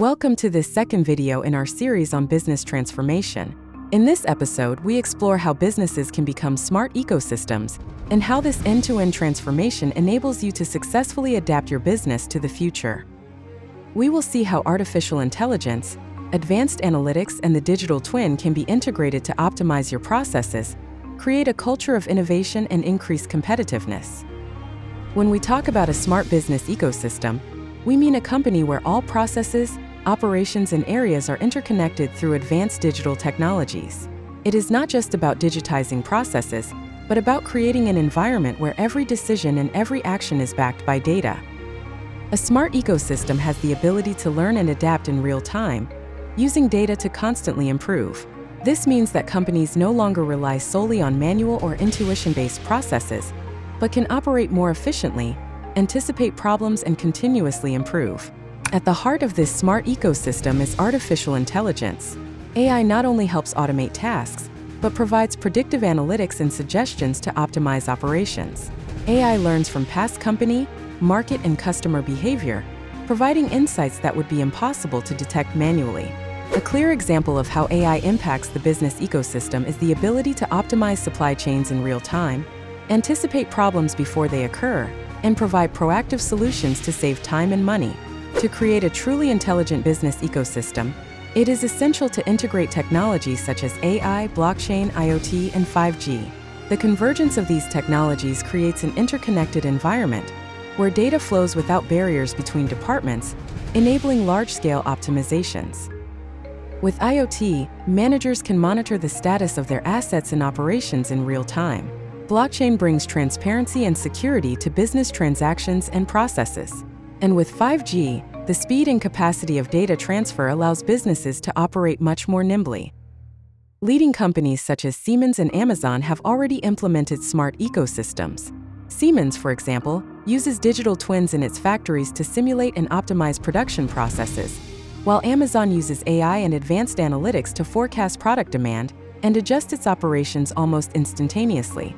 Welcome to this second video in our series on business transformation. In this episode, we explore how businesses can become smart ecosystems and how this end-to-end transformation enables you to successfully adapt your business to the future. We will see how artificial intelligence, advanced analytics, and the digital twin can be integrated to optimize your processes, create a culture of innovation, and increase competitiveness. When we talk about a smart business ecosystem, we mean a company where all processes, operations, and areas are interconnected through advanced digital technologies. It is not just about digitizing processes, but about creating an environment where every decision and every action is backed by data. A smart ecosystem has the ability to learn and adapt in real time, using data to constantly improve. This means that companies no longer rely solely on manual or intuition-based processes, but can operate more efficiently, anticipate problems, and continuously improve. At the heart of this smart ecosystem is artificial intelligence. AI not only helps automate tasks, but provides predictive analytics and suggestions to optimize operations. AI learns from past company, market, and customer behavior, providing insights that would be impossible to detect manually. A clear example of how AI impacts the business ecosystem is the ability to optimize supply chains in real time, anticipate problems before they occur, and provide proactive solutions to save time and money. To create a truly intelligent business ecosystem, it is essential to integrate technologies such as AI, blockchain, IoT, and 5G. The convergence of these technologies creates an interconnected environment where data flows without barriers between departments, enabling large-scale optimizations. With IoT, managers can monitor the status of their assets and operations in real time. Blockchain brings transparency and security to business transactions and processes. And with 5G, the speed and capacity of data transfer allows businesses to operate much more nimbly. Leading companies such as Siemens and Amazon have already implemented smart ecosystems. Siemens, for example, uses digital twins in its factories to simulate and optimize production processes, while Amazon uses AI and advanced analytics to forecast product demand and adjust its operations almost instantaneously.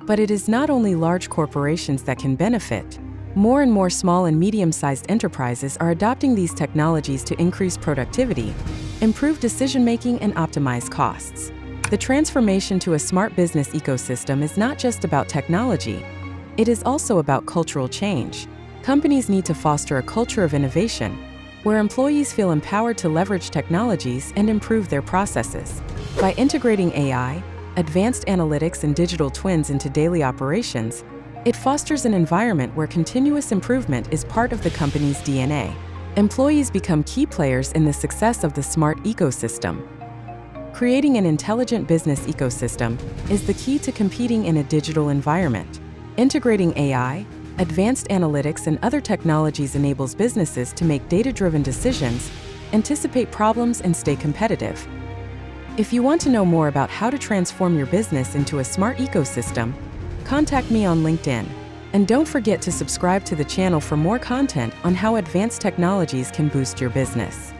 But it is not only large corporations that can benefit. More and more small and medium-sized enterprises are adopting these technologies to increase productivity, improve decision-making, and optimize costs. The transformation to a smart business ecosystem is not just about technology, it is also about cultural change. Companies need to foster a culture of innovation, where employees feel empowered to leverage technologies and improve their processes. By integrating AI, advanced analytics, and digital twins into daily operations, it fosters an environment where continuous improvement is part of the company's DNA. Employees become key players in the success of the smart ecosystem. Creating an intelligent business ecosystem is the key to competing in a digital environment. Integrating AI, advanced analytics, and other technologies enables businesses to make data-driven decisions, anticipate problems, and stay competitive. If you want to know more about how to transform your business into a smart ecosystem, contact me on LinkedIn. And don't forget to subscribe to the channel for more content on how advanced technologies can boost your business.